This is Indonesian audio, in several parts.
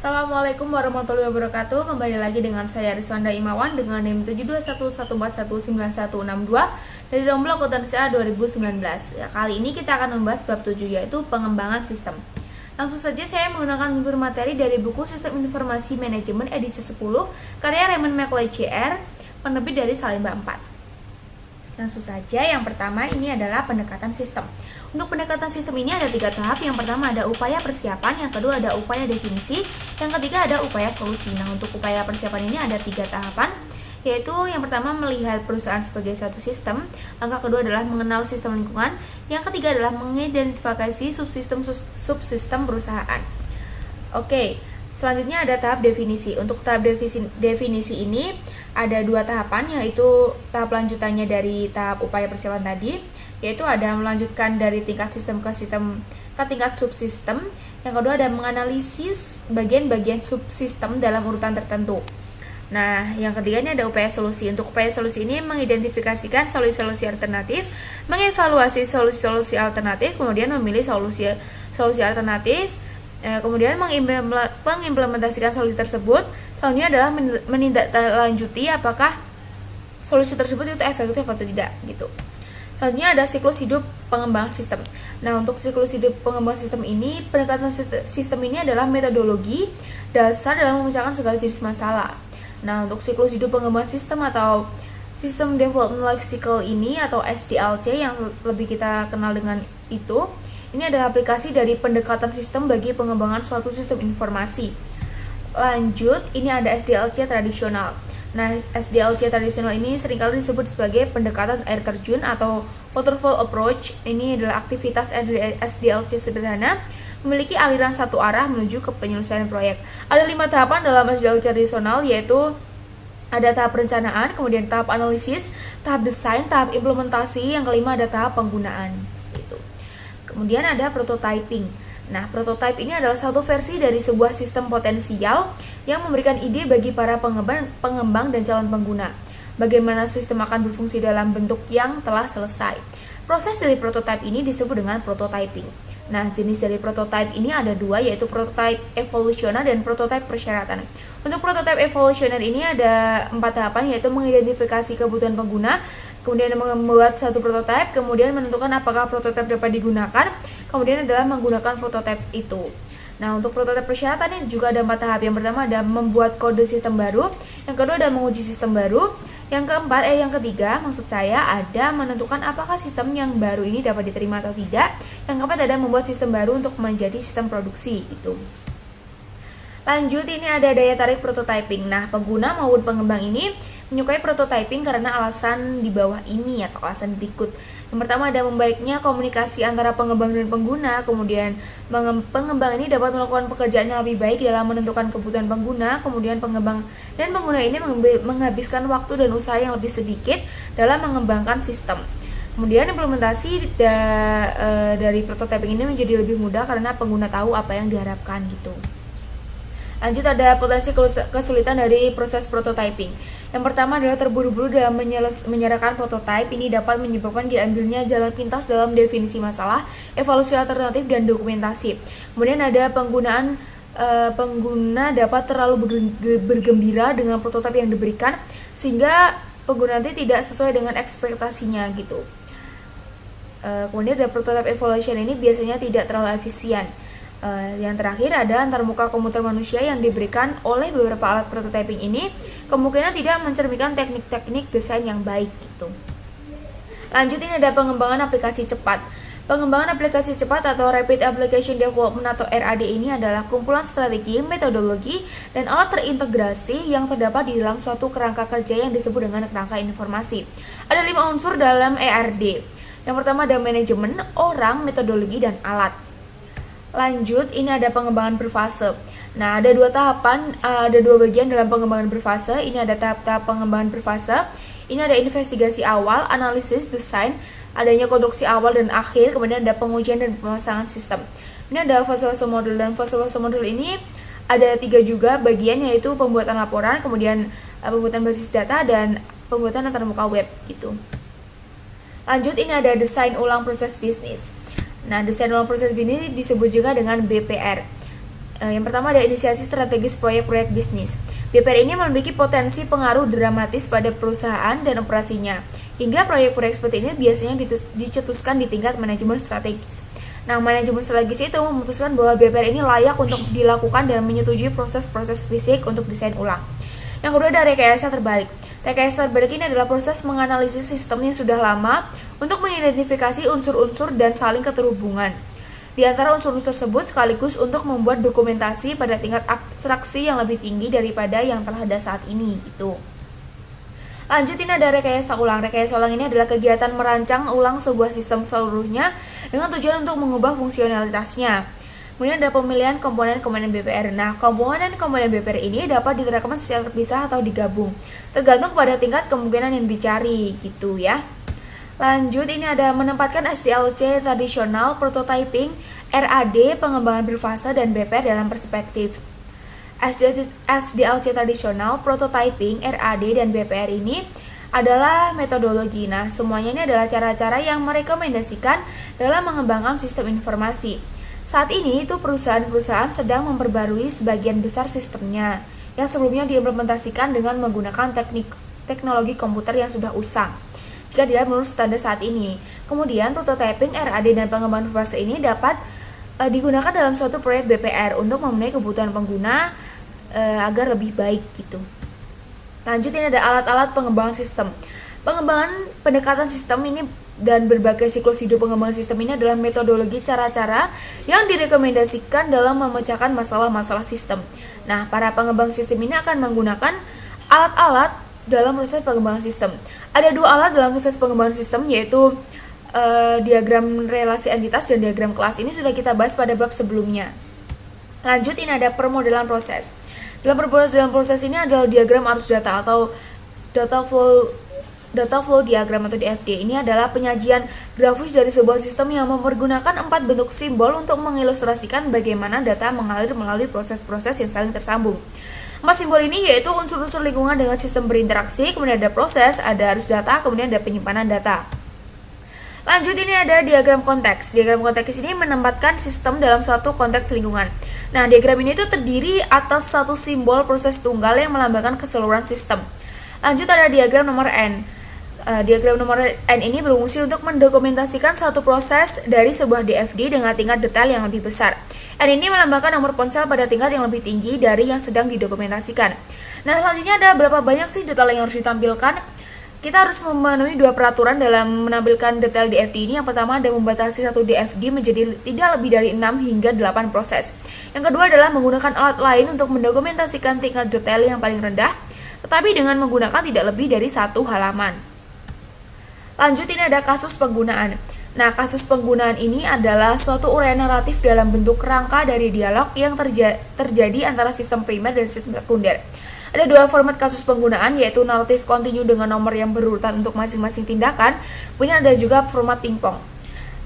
Assalamualaikum warahmatullahi wabarakatuh. Kembali lagi dengan saya Rizwanda Imawan dengan NIM 72114191162 dari Romblok Akuntansi A 2019. Ya, kali ini kita akan membahas bab 7 yaitu pengembangan sistem. Langsung saja saya menggunakan sumber materi dari buku Sistem Informasi Manajemen edisi 10 karya Raymond McLeod CR, penerbit dari Salemba 4. Langsung saja, yang pertama ini adalah pendekatan sistem. Untuk pendekatan sistem ini ada 3 tahap. Yang pertama ada upaya persiapan, yang kedua ada upaya definisi, yang ketiga ada upaya solusi. Nah, untuk upaya persiapan ini ada 3 tahapan, yaitu yang pertama melihat perusahaan sebagai suatu sistem, langkah kedua adalah mengenal sistem lingkungan, yang ketiga adalah mengidentifikasi subsistem perusahaan. Oke, selanjutnya ada tahap definisi. Untuk tahap definisi ini ada 2 tahapan, yaitu tahap lanjutannya dari tahap upaya persiapan tadi, yaitu ada melanjutkan dari tingkat sistem ke tingkat subsistem. Yang kedua ada menganalisis bagian-bagian subsistem dalam urutan tertentu. Nah, yang ketiganya ada upaya solusi. Untuk upaya solusi ini mengidentifikasikan solusi-solusi alternatif, mengevaluasi solusi-solusi alternatif, kemudian memilih solusi alternatif, kemudian mengimplementasikan solusi tersebut. Selanjutnya adalah menindaklanjuti apakah solusi tersebut itu efektif atau tidak gitu. Selanjutnya ada siklus hidup pengembangan sistem. Nah, untuk siklus hidup pengembangan sistem ini, pendekatan sistem ini adalah metodologi dasar dalam memecahkan segala jenis masalah. Nah, untuk siklus hidup pengembangan sistem atau System Development Life Cycle ini atau SDLC yang lebih kita kenal dengan itu, ini adalah aplikasi dari pendekatan sistem bagi pengembangan suatu sistem informasi. Lanjut, ini ada SDLC tradisional. Nah, SDLC tradisional ini seringkali disebut sebagai pendekatan air terjun atau waterfall approach. Ini adalah aktivitas SDLC sederhana, memiliki aliran satu arah menuju ke penyelesaian proyek. Ada 5 tahapan dalam SDLC tradisional, yaitu ada tahap perencanaan, kemudian tahap analisis, tahap desain, tahap implementasi, yang kelima ada tahap penggunaan. Seperti itu. Kemudian ada prototyping. Nah, prototype ini adalah satu versi dari sebuah sistem potensial yang memberikan ide bagi para pengembang dan calon pengguna. Bagaimana sistem akan berfungsi dalam bentuk yang telah selesai. Proses dari prototype ini disebut dengan prototyping. Nah, jenis dari prototype ini ada 2, yaitu prototype evolusioner dan prototype persyaratan. Untuk prototype evolusioner ini ada 4 tahapan, yaitu mengidentifikasi kebutuhan pengguna, kemudian membuat satu prototype, kemudian menentukan apakah prototype dapat digunakan, kemudian adalah menggunakan prototype itu. Nah, untuk prototype persyaratan ini juga ada 4 tahap. Yang pertama ada membuat kode sistem baru, yang kedua ada menguji sistem baru, yang ketiga maksud saya ada menentukan apakah sistem yang baru ini dapat diterima atau tidak, yang keempat ada membuat sistem baru untuk menjadi sistem produksi itu. Lanjut, ini ada daya tarik prototyping. Nah, pengguna maupun pengembang ini menyukai prototyping karena alasan di bawah ini atau alasan berikut. Yang pertama ada membaiknya komunikasi antara pengembang dan pengguna, kemudian pengembang ini dapat melakukan pekerjaan yang lebih baik dalam menentukan kebutuhan pengguna, kemudian pengembang dan pengguna ini menghabiskan waktu dan usaha yang lebih sedikit dalam mengembangkan sistem. Kemudian implementasi dari prototyping ini menjadi lebih mudah karena pengguna tahu apa yang diharapkan gitu. Lanjut, ada potensi kesulitan dari proses prototyping. Yang pertama adalah terburu-buru dalam menyerahkan prototype. Ini dapat menyebabkan diambilnya jalan pintas dalam definisi masalah, evaluasi alternatif, dan dokumentasi. Kemudian ada pengguna dapat terlalu bergembira dengan prototipe yang diberikan sehingga pengguna nanti tidak sesuai dengan ekspektasinya gitu. Kemudian ada prototype evaluation ini biasanya tidak terlalu efisien. Yang terakhir ada antarmuka komputer manusia yang diberikan oleh beberapa alat prototyping ini kemungkinan tidak mencerminkan teknik-teknik desain yang baik gitu. Lanjut, ini ada pengembangan aplikasi cepat. Pengembangan aplikasi cepat atau Rapid Application Development atau RAD ini adalah kumpulan strategi, metodologi, dan alat terintegrasi yang terdapat di dalam suatu kerangka kerja yang disebut dengan kerangka informasi. Ada 5 unsur dalam ERD. Yang pertama ada manajemen, orang, metodologi, dan alat. Lanjut, ini ada pengembangan berfase. Nah, ada 2 tahapan, ada 2 bagian dalam pengembangan berfase. Ini ada tahap-tahap pengembangan berfase. Ini ada investigasi awal, analisis, desain, adanya konstruksi awal dan akhir, kemudian ada pengujian dan pemasangan sistem. Ini ada fase-fase modul, dan fase-fase modul ini ada 3 juga bagian, yaitu pembuatan laporan, kemudian pembuatan basis data, dan pembuatan antarmuka web gitu. Lanjut, ini ada desain ulang proses bisnis. Nah, desain ulang proses bisnis disebut juga dengan BPR. Yang pertama ada inisiasi strategis proyek-proyek bisnis. BPR ini memiliki potensi pengaruh dramatis pada perusahaan dan operasinya, hingga proyek-proyek seperti ini biasanya dicetuskan di tingkat manajemen strategis. Nah, manajemen strategis itu memutuskan bahwa BPR ini layak untuk dilakukan dan menyetujui proses-proses fisik untuk desain ulang. Yang kedua ada rekayasa terbalik. Rekayasa terbalik ini adalah proses menganalisis sistem yang sudah lama untuk mengidentifikasi unsur-unsur dan saling keterhubungan di antara unsur-unsur tersebut, sekaligus untuk membuat dokumentasi pada tingkat abstraksi yang lebih tinggi daripada yang telah ada saat ini gitu. Lanjut, ini ada rekayasa ulang. Rekayasa ulang ini adalah kegiatan merancang ulang sebuah sistem seluruhnya dengan tujuan untuk mengubah fungsionalitasnya. Kemudian ada pemilihan komponen-komponen BPR. Nah, komponen-komponen BPR ini dapat diterapkan secara terpisah atau digabung, tergantung pada tingkat kemungkinan yang dicari gitu ya. Lanjut, ini ada menempatkan SDLC tradisional, prototyping, RAD, pengembangan berfase, dan BPR dalam perspektif. SDLC tradisional, prototyping, RAD, dan BPR ini adalah metodologi. Nah, semuanya ini adalah cara-cara yang merekomendasikan dalam mengembangkan sistem informasi. Saat ini itu perusahaan-perusahaan sedang memperbarui sebagian besar sistemnya yang sebelumnya diimplementasikan dengan menggunakan teknologi komputer yang sudah usang jika tidak menurut standar saat ini. Kemudian prototyping, RAD, dan pengembangan fase ini dapat digunakan dalam suatu proyek BPR untuk memenuhi kebutuhan pengguna agar lebih baik gitu. Lanjut, ini ada alat-alat pengembangan sistem. Pengembangan pendekatan sistem ini dan berbagai siklus hidup pengembangan sistem ini adalah metodologi cara-cara yang direkomendasikan dalam memecahkan masalah-masalah sistem. Nah, para pengembang sistem ini akan menggunakan alat-alat dalam proses pengembangan sistem. Ada dua alat dalam proses pengembangan sistem, yaitu diagram relasi entitas dan diagram kelas. Ini sudah kita bahas pada bab sebelumnya. Lanjut, ini ada permodelan proses. Dalam permodelan proses ini adalah diagram arus data atau data flow diagram atau DFD. Ini adalah penyajian grafis dari sebuah sistem yang mempergunakan 4 bentuk simbol untuk mengilustrasikan bagaimana data mengalir melalui proses-proses yang saling tersambung. 4 simbol ini yaitu unsur-unsur lingkungan dengan sistem berinteraksi, kemudian ada proses, ada arus data, kemudian ada penyimpanan data. Lanjut, ini ada diagram konteks. Diagram konteks ini menempatkan sistem dalam suatu konteks lingkungan. Nah, diagram ini itu terdiri atas satu simbol proses tunggal yang melambangkan keseluruhan sistem. Lanjut, ada diagram nomor N. Diagram nomor N ini berfungsi untuk mendokumentasikan suatu proses dari sebuah DFD dengan tingkat detail yang lebih besar. N ini melambangkan nomor ponsel pada tingkat yang lebih tinggi dari yang sedang didokumentasikan. Nah, selanjutnya ada berapa banyak sih detail yang harus ditampilkan? Kita harus memenuhi 2 peraturan dalam menampilkan detail DFD ini. Yang pertama ada membatasi satu DFD menjadi tidak lebih dari 6 hingga 8 proses. Yang kedua adalah menggunakan alat lain untuk mendokumentasikan tingkat detail yang paling rendah, tetapi dengan menggunakan tidak lebih dari 1 halaman. Lanjut, ini ada kasus penggunaan. Nah, kasus penggunaan ini adalah suatu uraian naratif dalam bentuk rangka dari dialog yang terjadi antara sistem primer dan sistem sekunder. Ada 2 format kasus penggunaan, yaitu naratif kontinu dengan nomor yang berurutan untuk masing-masing tindakan, kemudian ada juga format pingpong.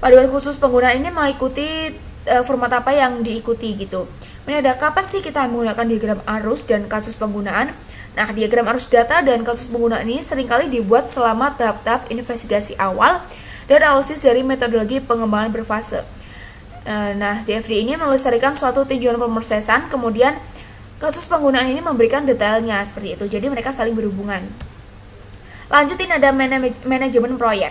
Paduan khusus penggunaan ini mengikuti format apa yang diikuti gitu. Kemudian ada kapan sih kita menggunakan diagram arus dan kasus penggunaan. Nah, diagram arus data dan kasus penggunaan ini seringkali dibuat selama tahap-tahap investigasi awal dan analisis dari metodologi pengembangan berfase. Nah, DFD ini melestarikan suatu tinjauan pemrosesan, kemudian kasus penggunaan ini memberikan detailnya seperti itu. Jadi mereka saling berhubungan. Lanjutin ada manajemen proyek.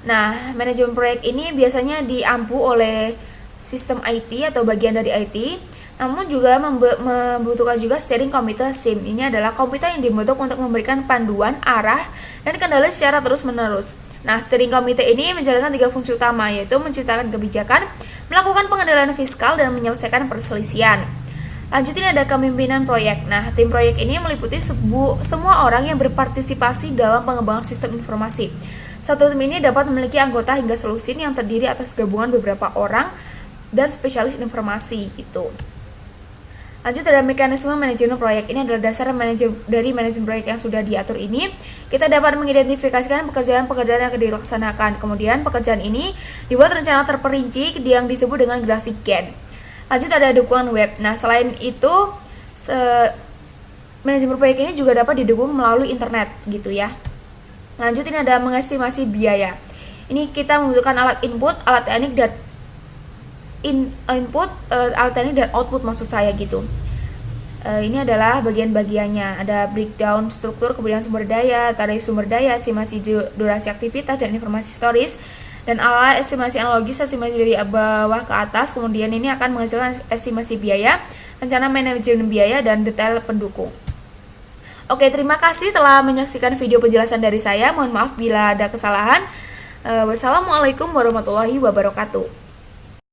Nah, manajemen proyek ini biasanya diampu oleh sistem IT atau bagian dari IT, namun juga membutuhkan juga steering committee SIM. Ini adalah komite yang dibentuk untuk memberikan panduan, arah, dan kendali secara terus-menerus. Nah, steering committee ini menjalankan 3 fungsi utama, yaitu menciptakan kebijakan, melakukan pengendalian fiskal, dan menyelesaikan perselisihan. Lanjutin ada kepemimpinan proyek. Nah, tim proyek ini meliputi semua orang yang berpartisipasi dalam pengembangan sistem informasi. Satu tim ini dapat memiliki anggota hingga selusin yang terdiri atas gabungan beberapa orang dan spesialis informasi gitu. Lanjut ada mekanisme manajemen proyek. Ini adalah dasar dari manajemen proyek yang sudah diatur ini. Kita dapat mengidentifikasikan pekerjaan-pekerjaan yang akan dilaksanakan. Kemudian pekerjaan ini dibuat rencana terperinci yang disebut dengan grafik Gantt. Lanjut ada dukungan web. Nah, selain itu manajemen proyek ini juga dapat didukung melalui internet gitu ya. Lanjut, ini ada mengestimasi biaya. Ini kita membutuhkan alat input, alat teknik, dan input, alternatif dan output maksud saya gitu. Ini adalah bagian-bagiannya, ada breakdown struktur, kemudian sumber daya, tarif sumber daya, estimasi durasi aktivitas dan informasi historis, dan ala estimasi analogis, estimasi dari bawah ke atas. Kemudian ini akan menghasilkan estimasi biaya, rencana manajemen biaya, dan detail pendukung. Oke, terima kasih telah menyaksikan video penjelasan dari saya. Mohon maaf bila ada kesalahan. Wassalamualaikum warahmatullahi wabarakatuh.